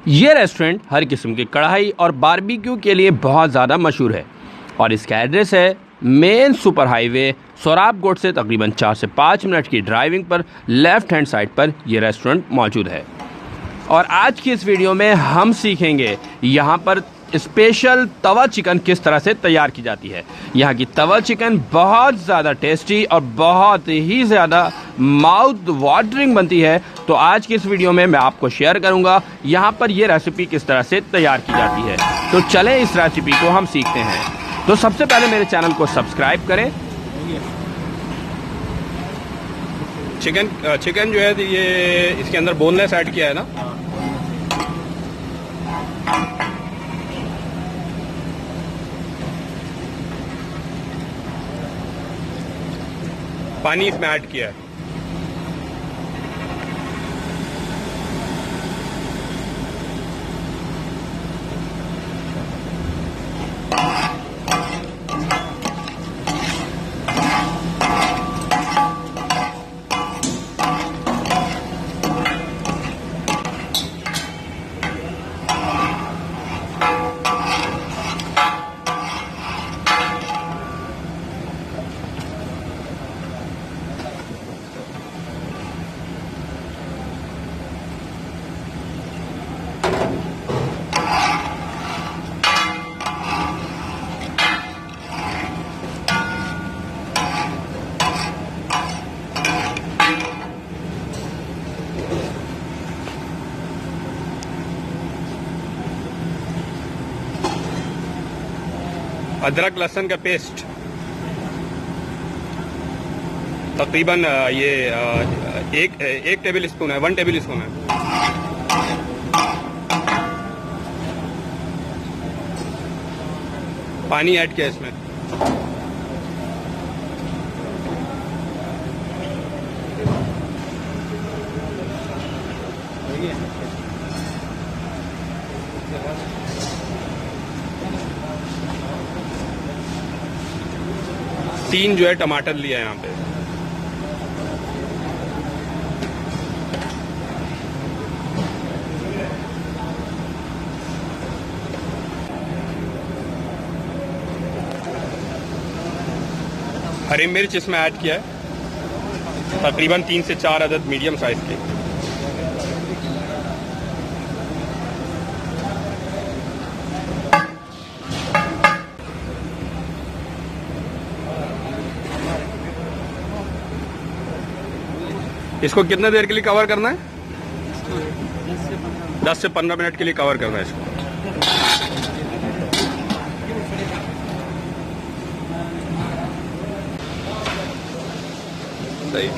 ये रेस्टोरेंट हर किस्म की कढ़ाई और बारबेक्यू के लिए बहुत ज़्यादा मशहूर है और इसका एड्रेस है मेन सुपर हाईवे सोराबकोट से तकरीबन 4 से 5 मिनट की ड्राइविंग पर लेफ़्ट हैंड साइड पर यह रेस्टोरेंट मौजूद है। और आज की इस वीडियो में हम सीखेंगे यहाँ पर स्पेशल तवा चिकन किस तरह से तैयार की जाती है। यहाँ की तवा चिकन बहुत ज़्यादा टेस्टी और बहुत ही ज़्यादा माउथ वाटरिंग बनती है। तो आज की इस वीडियो में मैं आपको शेयर करूँगा यहाँ पर ये रेसिपी किस तरह से तैयार की जाती है। तो चलें इस रेसिपी को हम सीखते हैं। तो सबसे पहले मेरे चैनल को सब्सक्राइब करें। चिकन जो है ये इसके अंदर बोनलेस ऐड किया है ना। पानी इसमें ऐड किया है। अदरक लहसुन का पेस्ट तकरीबन ये एक टेबल स्पून है, 1 टेबल स्पून है। पानी ऐड किया इसमें। तीन जो है टमाटर लिया है यहाँ पे। हरी मिर्च इसमें ऐड किया है, तकरीबन 3 से 4 अदद मीडियम साइज के। इसको कितने देर के लिए कवर करना है? 10 से 15 मिनट के लिए कवर करना है इसको। सही।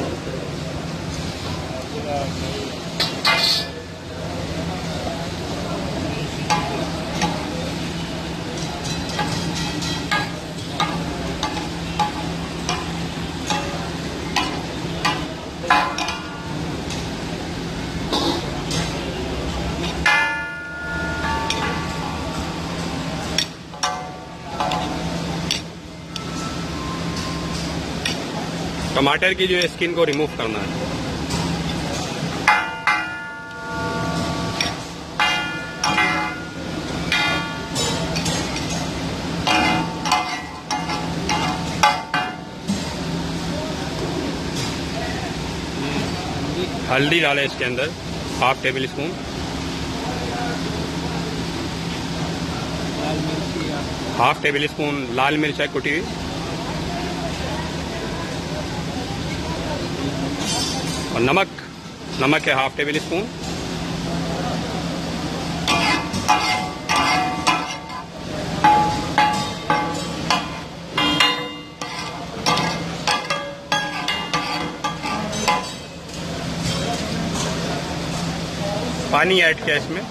टमाटर की जो है स्किन को रिमूव करना है। हल्दी डालें इसके अंदर, 1/2 tablespoon. Half tablespoon लाल मिर्च है कुटी हुई, और नमक है 1/2 टेबल स्पून। पानी ऐड किया इसमें।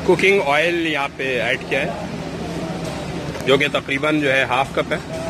कुकिंग ऑयल यहाँ पे ऐड किया है, जो कि तकरीबन जो है हाफ कप है।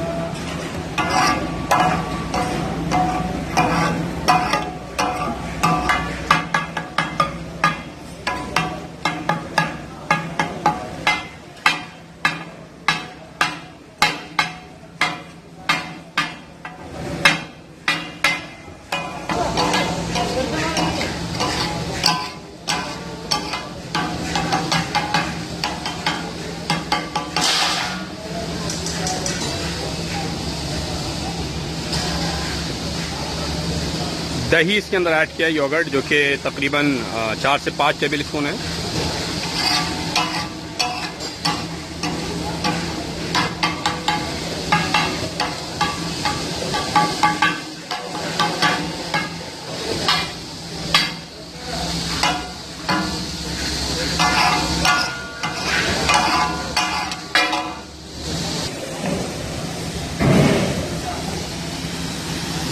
दही इसके अंदर ऐड किया है, योगर्ट, जो कि तकरीबन 4 से 5 टेबल स्पून है।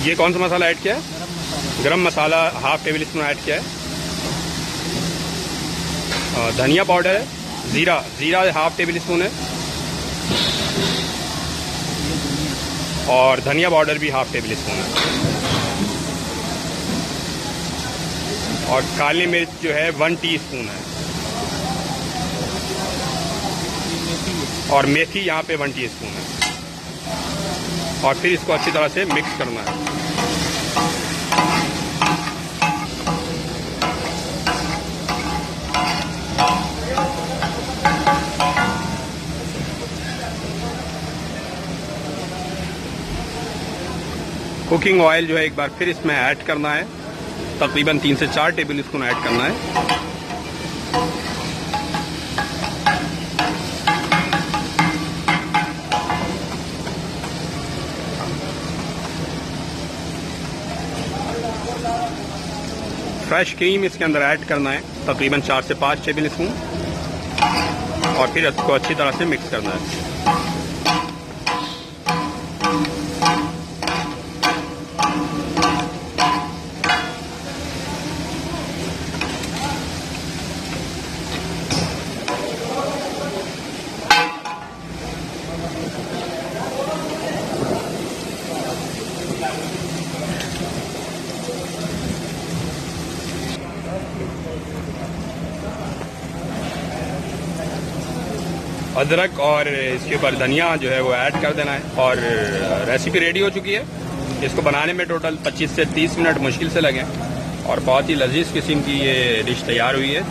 ये कौन सा मसाला ऐड किया है? गरम मसाला हाफ टेबल स्पून ऐड किया है। धनिया पाउडर है, जीरा हाफ टेबल स्पून है, और धनिया पाउडर भी हाफ टेबल स्पून है। और काली मिर्च जो है 1 टीस्पून है, और मेथी यहाँ पे 1 टीस्पून है। और फिर इसको अच्छी तरह से मिक्स करना है। कुकिंग ऑयल जो है एक बार फिर इसमें ऐड करना है, तकरीबन 3 से 4 टेबल स्पून ऐड करना है। फ्रेश क्रीम इसके अंदर ऐड करना है, तकरीबन 4 से 5 टेबल स्पून, और फिर इसको अच्छी तरह से मिक्स करना है। अदरक और इसके ऊपर धनिया जो है वो ऐड कर देना है, और रेसिपी रेडी हो चुकी है। इसको बनाने में टोटल 25 से 30 मिनट मुश्किल से लगे, और बहुत ही लजीज किस्म की ये डिश तैयार हुई है।